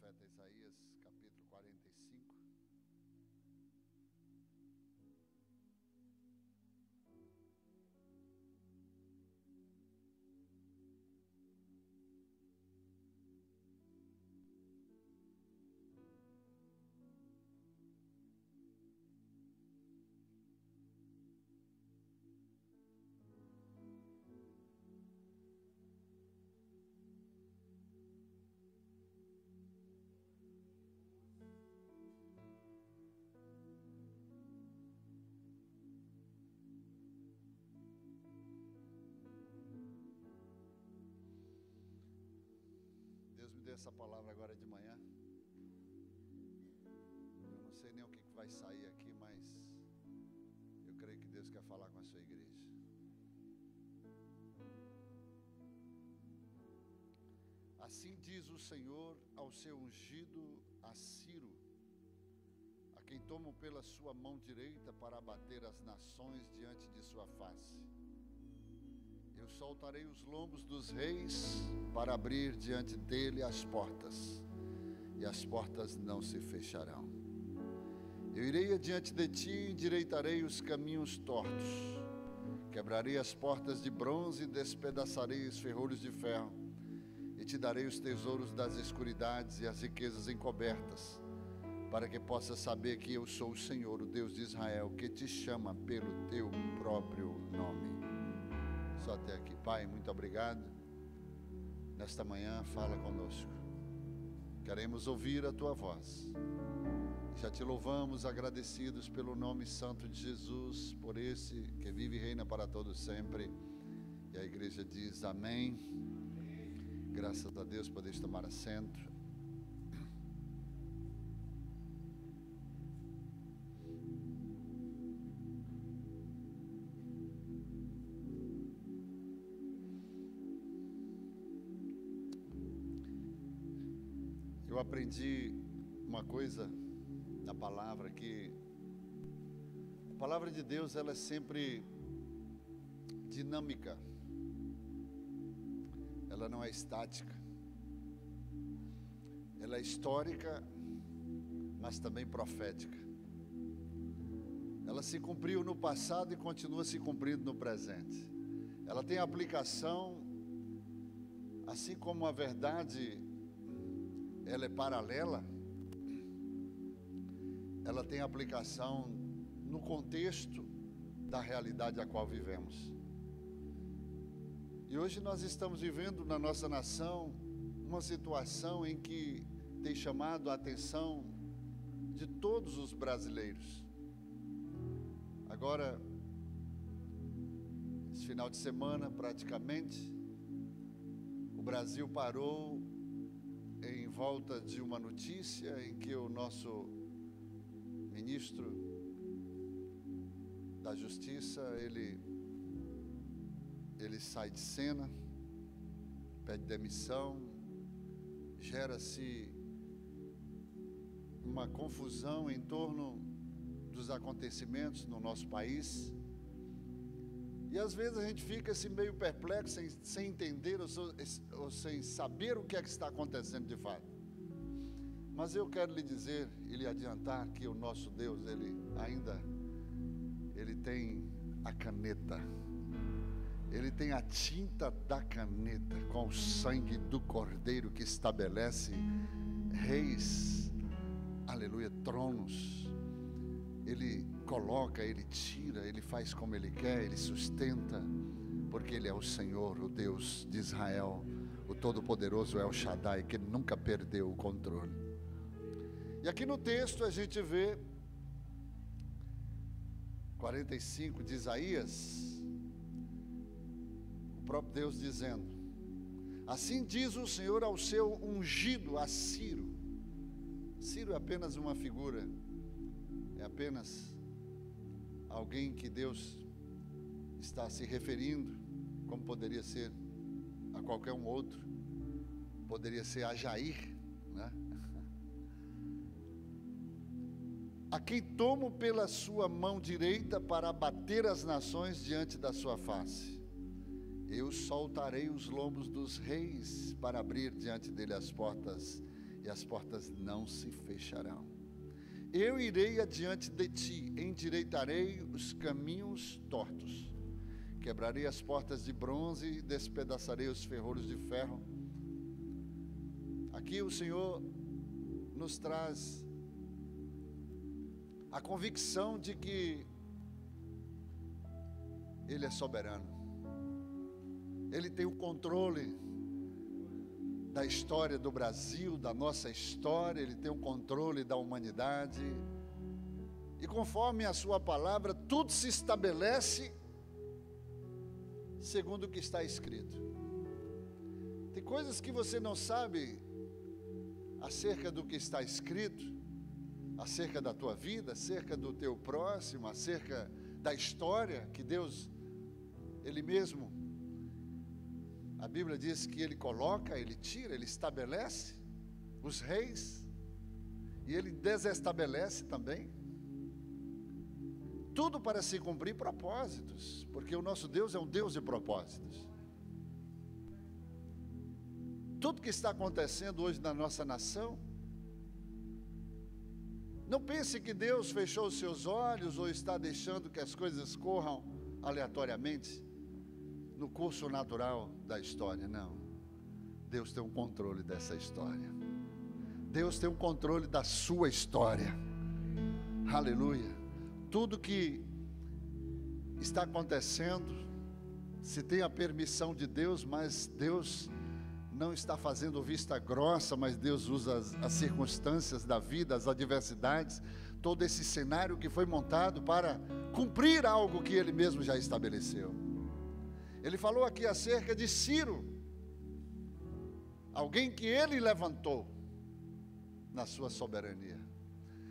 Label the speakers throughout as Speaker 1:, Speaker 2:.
Speaker 1: profeta Isaías, capítulo 45. Deus me deu essa palavra agora de manhã. Eu não sei nem o que vai sair aqui, mas eu creio que Deus quer falar com a sua igreja. Assim diz o Senhor ao seu ungido, a Ciro, a quem tomo pela sua mão direita para abater as nações diante de sua face. Eu soltarei os lombos dos reis para abrir diante dele as portas, e as portas não se fecharão. Eu irei adiante de ti e endireitarei os caminhos tortos. Quebrarei as portas de bronze e despedaçarei os ferrolhos de ferro, e te darei os tesouros das escuridades e as riquezas encobertas, para que possas saber que eu sou o Senhor, o Deus de Israel, que te chama pelo teu próprio nome. Só até aqui. Pai, muito obrigado. Nesta manhã, fala conosco. Queremos ouvir a tua voz. Já te louvamos, agradecidos pelo nome santo de Jesus, por esse que vive e reina para todos sempre. E a igreja diz amém. Graças a Deus, podeis tomar assento. Eu aprendi uma coisa na palavra, que a palavra de Deus, ela é sempre dinâmica, ela não é estática, ela é histórica, mas também profética. Ela se cumpriu no passado e continua se cumprindo no presente. Ela tem aplicação, assim como a verdade ela é paralela, ela tem aplicação no contexto da realidade a qual vivemos. E hoje nós estamos vivendo na nossa nação uma situação em que tem chamado a atenção de todos os brasileiros. Agora, esse final de semana praticamente, o Brasil parou em volta de uma notícia em que o nosso ministro da Justiça, ele sai de cena, pede demissão, gera-se uma confusão em torno dos acontecimentos no nosso país. E às vezes a gente fica assim meio perplexo, sem entender ou sem saber o que é que está acontecendo de fato. Mas eu quero lhe dizer e lhe adiantar que o nosso Deus, ele tem a caneta, ele tem a tinta da caneta, com o sangue do Cordeiro que estabelece reis, aleluia, tronos. Ele coloca, ele tira, ele faz como ele quer, ele sustenta, porque ele é o Senhor, o Deus de Israel, o Todo-Poderoso El Shaddai, que nunca perdeu o controle. E aqui no texto a gente vê 45 de Isaías, o próprio Deus dizendo: assim diz o Senhor ao seu ungido, a Ciro. Ciro é apenas uma figura, é apenas alguém que Deus está se referindo, como poderia ser a qualquer um outro, poderia ser a Jair, né? A quem tomo pela sua mão direita para abater as nações diante da sua face. Eu soltarei os lombos dos reis para abrir diante dele as portas, e as portas não se fecharão. Eu irei adiante de ti, endireitarei os caminhos tortos, quebrarei as portas de bronze e despedaçarei os ferrolhos de ferro. Aqui o Senhor nos traz a convicção de que Ele é soberano. Ele tem o controle da história do Brasil, da nossa história. Ele tem o controle da humanidade. E conforme a sua palavra, tudo se estabelece segundo o que está escrito. Tem coisas que você não sabe acerca do que está escrito, acerca da tua vida, acerca do teu próximo, acerca da história que Deus, Ele mesmo, a Bíblia diz que Ele coloca, Ele tira, Ele estabelece os reis e Ele desestabelece também. Tudo para se cumprir propósitos, porque o nosso Deus é um Deus de propósitos. Tudo que está acontecendo hoje na nossa nação, não pense que Deus fechou os seus olhos ou está deixando que as coisas corram aleatoriamente no curso natural da história. Não. Deus tem um controle dessa história. Deus tem um controle da sua história. Aleluia. Tudo que está acontecendo, se tem a permissão de Deus, mas Deus não está fazendo vista grossa, mas Deus usa as circunstâncias da vida, as adversidades, todo esse cenário que foi montado para cumprir algo que Ele mesmo já estabeleceu. Ele falou aqui acerca de Ciro, alguém que Ele levantou na sua soberania.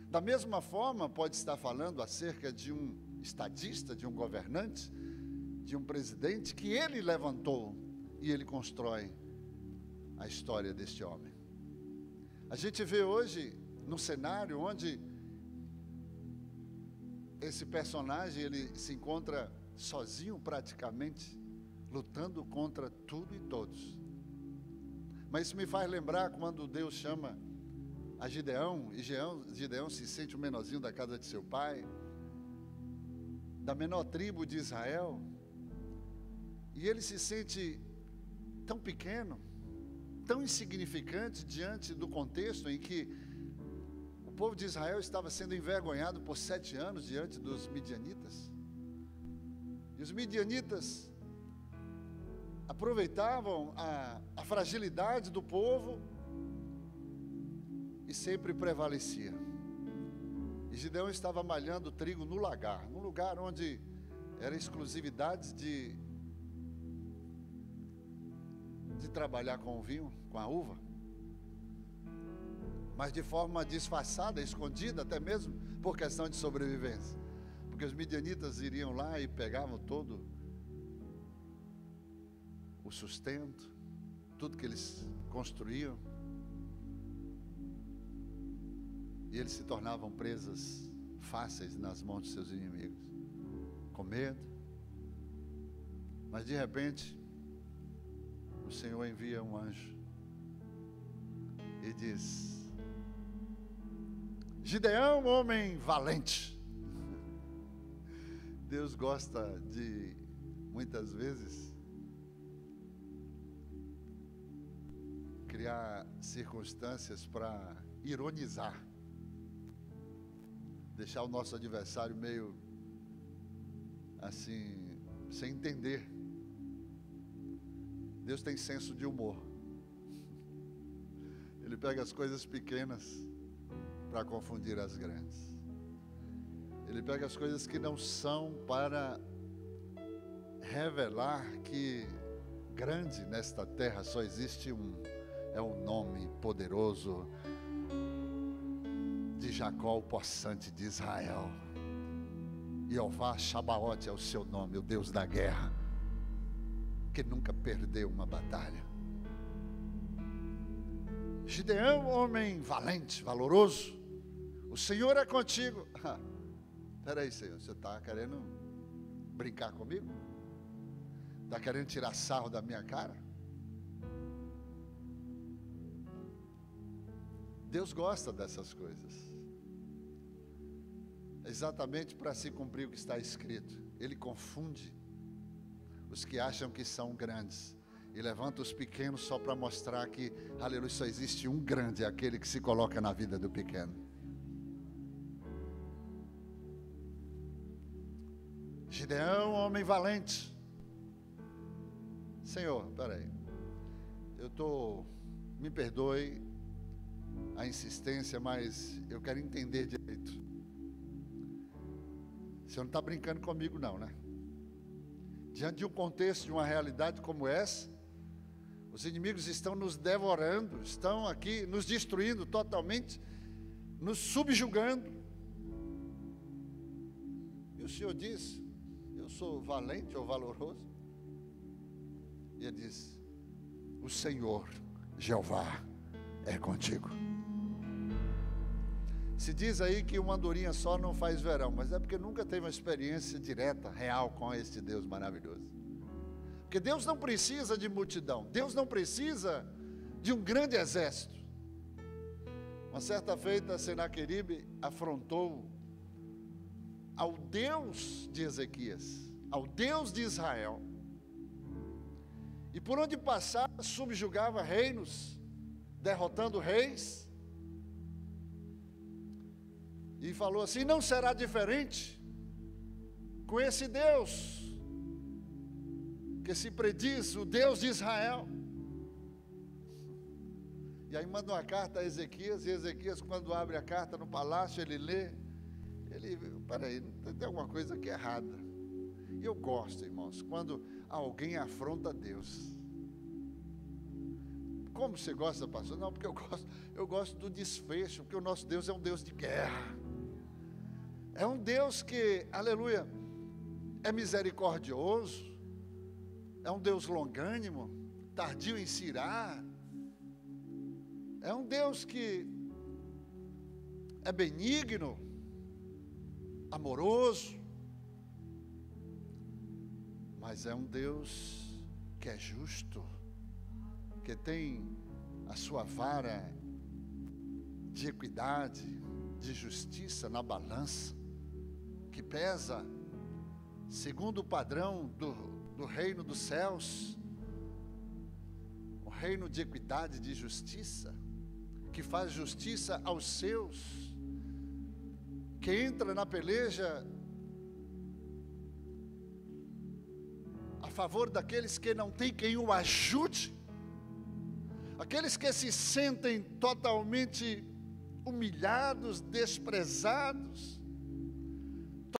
Speaker 1: Da mesma forma, pode estar falando acerca de um estadista, de um governante, de um presidente que Ele levantou e Ele constrói a história deste homem. A gente vê hoje num cenário onde esse personagem, ele se encontra sozinho praticamente, lutando contra tudo e todos. Mas isso me faz lembrar quando Deus chama a Gideão, e Gideão se sente o menorzinho da casa de seu pai, da menor tribo de Israel, e ele se sente tão pequeno, tão insignificante diante do contexto em que o povo de Israel estava sendo envergonhado por 7 anos diante dos midianitas. E os midianitas aproveitavam a fragilidade do povo e sempre prevalecia. E Gideão estava malhando trigo no lagar, num lugar onde era exclusividade de trabalhar com o vinho, com a uva, mas de forma disfarçada, escondida, até mesmo por questão de sobrevivência, porque os midianitas iriam lá e pegavam todo o sustento, tudo que eles construíam, e eles se tornavam presas fáceis nas mãos de seus inimigos, com medo. Mas de repente o Senhor envia um anjo e diz: Gideão, homem valente. Deus gosta de, muitas vezes, criar circunstâncias para ironizar, deixar o nosso adversário meio assim, sem entender. Deus tem senso de humor. Ele pega as coisas pequenas para confundir as grandes. Ele pega as coisas que não são para revelar que grande nesta terra só existe um. É o nome poderoso de Jacó, o possante de Israel. Jeová Shabaoth é o seu nome, o Deus da guerra, que nunca perdeu uma batalha. Gideão, homem valente, valoroso, o Senhor é contigo. Espera aí, Senhor, você está querendo brincar comigo? Está querendo tirar sarro da minha cara? Deus gosta dessas coisas. Exatamente para se cumprir o que está escrito. Ele confunde os que acham que são grandes e levanta os pequenos só para mostrar que, aleluia, só existe um grande, é aquele que se coloca na vida do pequeno. Gideão, homem valente. Senhor, peraí, me perdoe a insistência, mas eu quero entender direito. O senhor não está brincando comigo não, né? Diante de um contexto, de uma realidade como essa, os inimigos estão nos devorando, estão aqui nos destruindo totalmente, nos subjugando. E o Senhor diz, eu sou valente ou valoroso? E ele diz, o Senhor, Jeová, é contigo. Se diz aí que uma andorinha só não faz verão, mas é porque nunca teve uma experiência direta, real com este Deus maravilhoso. Porque Deus não precisa de multidão, Deus não precisa de um grande exército. Uma certa feita, Senaqueribe afrontou ao Deus de Ezequias, ao Deus de Israel, e por onde passava subjugava reinos, derrotando reis, e falou assim, não será diferente com esse Deus, que se prediz o Deus de Israel. E aí manda uma carta a Ezequias, e Ezequias, quando abre a carta no palácio, ele lê, peraí, tem alguma coisa aqui errada. E eu gosto, irmãos, quando alguém afronta Deus. Como você gosta, pastor? Não, porque eu gosto do desfecho, porque o nosso Deus é um Deus de guerra. É um Deus que, aleluia, é misericordioso, é um Deus longânimo, tardio em se irar, é um Deus que é benigno, amoroso, mas é um Deus que é justo, que tem a sua vara de equidade, de justiça na balança, que pesa segundo o padrão do reino dos céus, o reino de equidade, de justiça, que faz justiça aos seus, que entra na peleja a favor daqueles que não tem quem o ajude, aqueles que se sentem totalmente humilhados, desprezados,